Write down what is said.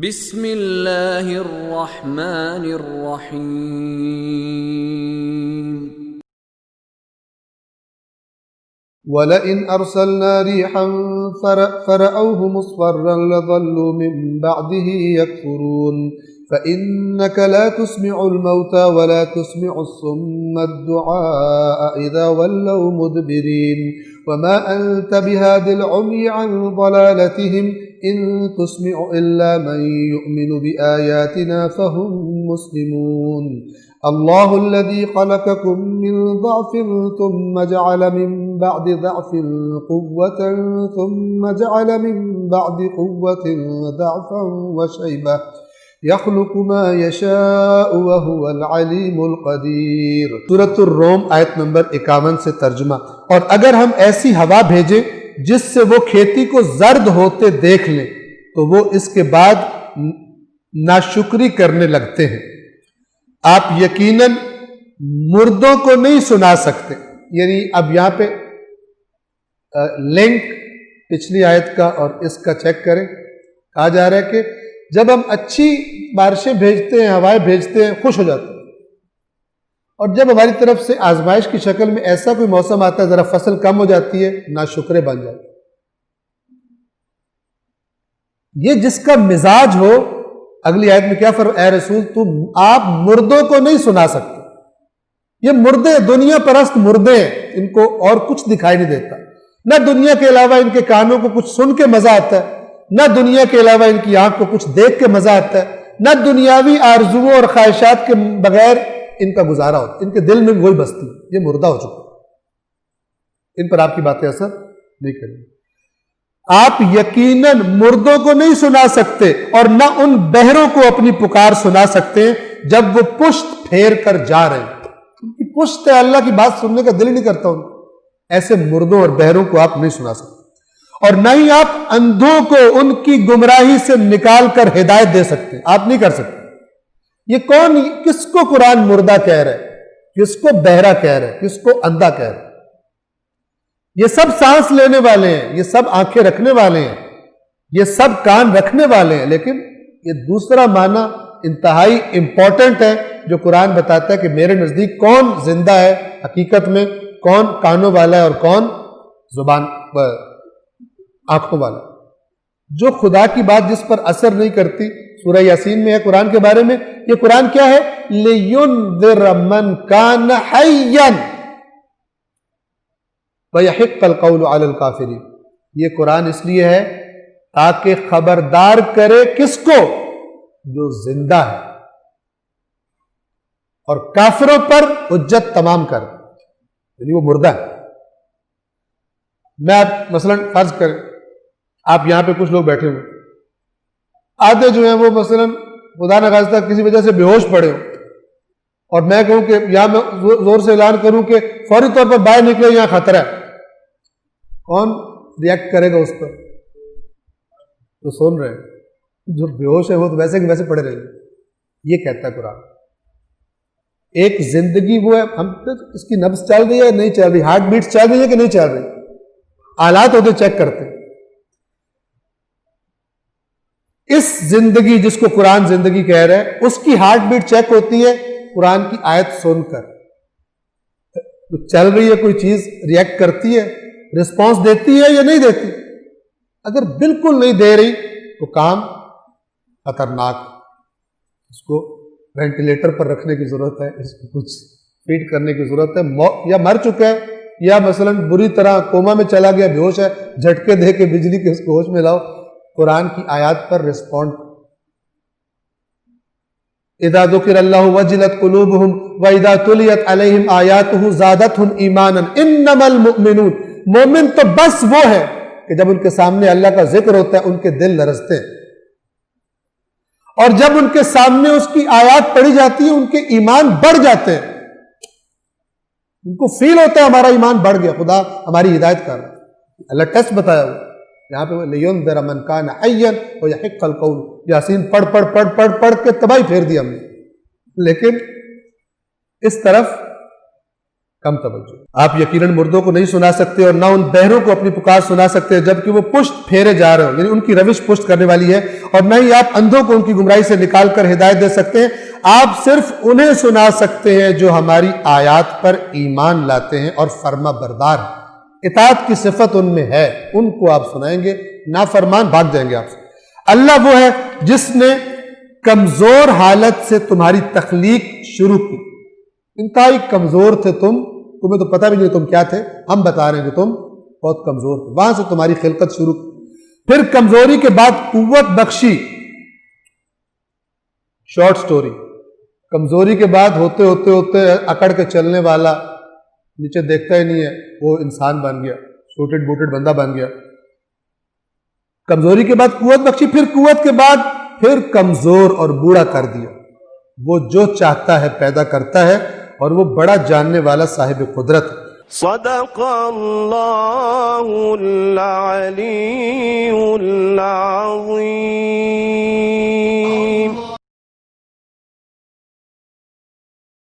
بسم اللہ الرحمن الرحیم وَلَئِنْ أَرْسَلْنَا رِيحًا فَرَأَوْهُ مُصْفَرًّا لَظَلُّوا مِنْ بَعْدِهِ يَكْفُرُونَ فَإِنَّكَ لَا تُسْمِعُ الْمَوْتَى وَلَا تُسْمِعُ الصُّمَّ الدُّعَاءَ إِذَا وَلَّوْا مُدْبِرِينَ وَمَا أَنْتَ بِهَادِ الْعُمْيِ عَنْ ضَلَالَتِهِمْ إِن تُسْمِعُ إِلَّا مَنْ يُؤْمِنُ بِآيَاتِنَا فَهُمْ مُسْلِمُونَ اللہ الذي خلقكم من ضعف ثم جعل من بعد ضعف قوة ثم جعل من بعد قوة ضعفا وشيبة يخلق ما يشاء وهو العليم القدير۔ سورۃ الروم آیت نمبر 51 سے ترجمہ۔ اور اگر ہم ایسی ہوا بھیجیں جس سے وہ کھیتی کو زرد ہوتے دیکھ لیں تو وہ اس کے بعد ناشکری کرنے لگتے ہیں۔ آپ یقیناً مردوں کو نہیں سنا سکتے، یعنی اب یہاں پہ لنک پچھلی آیت کا اور اس کا چیک کریں۔ کہا جا رہا ہے کہ جب ہم اچھی بارشیں بھیجتے ہیں، ہوائیں بھیجتے ہیں، خوش ہو جاتے ہیں، اور جب ہماری طرف سے آزمائش کی شکل میں ایسا کوئی موسم آتا ہے ذرا فصل کم ہو جاتی ہے، ناشکرے بن جاتے ہیں۔ یہ جس کا مزاج ہو، اگلی آیت میں کیا فرمایا، اے رسول آپ مردوں کو نہیں سنا سکتے۔ یہ مردے دنیا پرست مردے ہیں، ان کو اور کچھ دکھائی نہیں دیتا، نہ دنیا کے علاوہ ان کے کانوں کو کچھ سن کے مزہ آتا ہے، نہ دنیا کے علاوہ ان کی آنکھ کو کچھ دیکھ کے مزہ آتا ہے، نہ دنیاوی آرزوؤں اور خواہشات کے بغیر ان کا گزارا ہوتا ہے، ان کے دل میں وہی بستی، یہ مردہ ہو چکا، ان پر آپ کی باتیں اثر نہیں کریں گی۔ آپ یقیناً مردوں کو نہیں سنا سکتے اور نہ ان بہروں کو اپنی پکار سنا سکتے جب وہ پشت پھیر کر جا رہے ہیں۔ ان کی پشت ہے، اللہ کی بات سننے کا دل ہی نہیں کرتا ان کو۔ ایسے مردوں اور بہروں کو آپ نہیں سنا سکتے، اور نہ ہی آپ اندھوں کو ان کی گمراہی سے نکال کر ہدایت دے سکتے، آپ نہیں کر سکتے۔ یہ کون، کس کو قرآن مردہ کہہ رہا ہے، کس کو بہرا کہہ رہا ہے، کس کو اندھا کہہ رہا ہے؟ یہ سب سانس لینے والے ہیں، یہ سب آنکھیں رکھنے والے ہیں، یہ سب کان رکھنے والے ہیں، لیکن یہ دوسرا معنی انتہائی امپورٹنٹ ہے جو قرآن بتاتا ہے کہ میرے نزدیک کون زندہ ہے حقیقت میں، کون کانوں والا ہے اور کون زبان آنکھوں والا ہے۔ جو خدا کی بات جس پر اثر نہیں کرتی، سورہ یاسین میں ہے قرآن کے بارے میں، یہ قرآن کیا ہے، لِيُنذِرَ مَنْ كَانَ حَيًّا وَيَحِقَّ الْقَوْلُ عَلَى الْكَافِرِينَ۔ یہ قرآن اس لیے ہے تاکہ خبردار کرے کس کو، جو زندہ ہے، اور کافروں پر حجت تمام کر، یعنی وہ مردہ ہے۔ میں آپ مثلا فرض کریں آپ یہاں پہ کچھ لوگ بیٹھے ہوئے، آدھے جو ہیں وہ مثلا خدا نخواستہ کسی وجہ سے بے ہوش پڑے ہوں، اور میں کہوں کہ یہاں میں زور سے اعلان کروں کہ فوری طور پر باہر نکلے، یہاں خطرہ ہے، کون ریئیکٹ کرے گا اس پر؟ تو سن رہے ہیں، جو بے ہوش ہے وہ تو ویسے کہ ویسے پڑے رہے گا۔ یہ کہتا ہے قرآن، ایک زندگی وہ ہے، ہم اس کی نبض چل رہی ہے نہیں چل رہی، ہارٹ بیٹ چل رہی ہے کہ نہیں چل رہی، آلات ہوتے چیک کرتے ہیں۔ اس زندگی جس کو قرآن زندگی کہہ رہا ہے، اس کی ہارٹ بیٹ چیک ہوتی ہے قرآن کی آیت سن کر، چل رہی ہے کوئی چیز، ریئیکٹ کرتی ہے، رسپانس دیتی ہے یا نہیں دیتی۔ اگر بالکل نہیں دے رہی تو کام خطرناک، اس کو وینٹیلیٹر پر رکھنے کی ضرورت ہے، اس کو کچھ فیڈ کرنے کی ضرورت ہے، یا مر چکا ہے یا مثلا بری طرح کوما میں چلا گیا، بے ہوش ہے، جھٹکے دے کے بجلی کے اس کو ہوش میں لاؤ، قرآن کی آیات پر رسپونڈ۔ اذا ذکر اللہ وجلت قلوبہم واذا تلیت علیہم آیاتہ زادتہم ایمانا انما المؤمنون، مومن تو بس وہ ہے کہ جب ان کے سامنے اللہ کا ذکر ہوتا ہے ان کے دل لرزتے ہیں، اور جب ان کے سامنے اس کی آیات پڑھی جاتی ہیں ان کے ایمان بڑھ جاتے ہیں، ان کو فیل ہوتا ہے ہمارا ایمان بڑھ گیا، خدا ہماری ہدایت کر رہا ہے۔ اللہ ٹیسٹ بتایا ہوا یہاں پہ، لِيُنذِرَ مَنْ كَانَ حَيًّا وَيَحِقَّ الْقَوْلُ، یاسین پڑھ کے تباہی پھیر دی ہم نے۔ لیکن اس طرف کم توجہ. آپ یقیناً مردوں کو نہیں سنا سکتے اور نہ ان بہروں کو اپنی پکار سنا سکتے جبکہ وہ پشت پھیرے جا رہے ہو، یعنی ان کی روش پشت کرنے والی ہے، اور نہ ہی آپ اندھوں کو ان کی گمراہی سے نکال کر ہدایت دے سکتے ہیں. آپ صرف انہیں سنا سکتے ہیں جو ہماری آیات پر ایمان لاتے ہیں اور فرما بردار ہیں. اطاعت کی صفت ان میں ہے، ان کو آپ سنائیں گے، نافرمان بھاگ جائیں گے آپ سے. اللہ وہ ہے جس نے کمزور حالت سے تمہاری تخلیق شروع کی. انتہائی کمزور تھے تمہیں تو پتہ بھی نہیں تم کیا تھے، ہم بتا رہے ہیں کہ تم بہت کمزور تھے، وہاں سے تمہاری خلقت شروع کی. پھر کمزوری کے بعد قوت بخشی. شارٹ سٹوری، کمزوری کے بعد ہوتے ہوتے ہوتے اکڑ کے چلنے والا، نیچے دیکھتا ہی نہیں ہے، وہ انسان بن گیا، سوٹڈ بوٹڈ بندہ بن گیا. کمزوری کے بعد قوت بخشی، پھر قوت کے بعد پھر کمزور اور بوڑھا کر دیا. وہ جو چاہتا ہے پیدا کرتا ہے اور وہ بڑا جاننے والا صاحب قدرت. صدق اللہ العلی العظیم.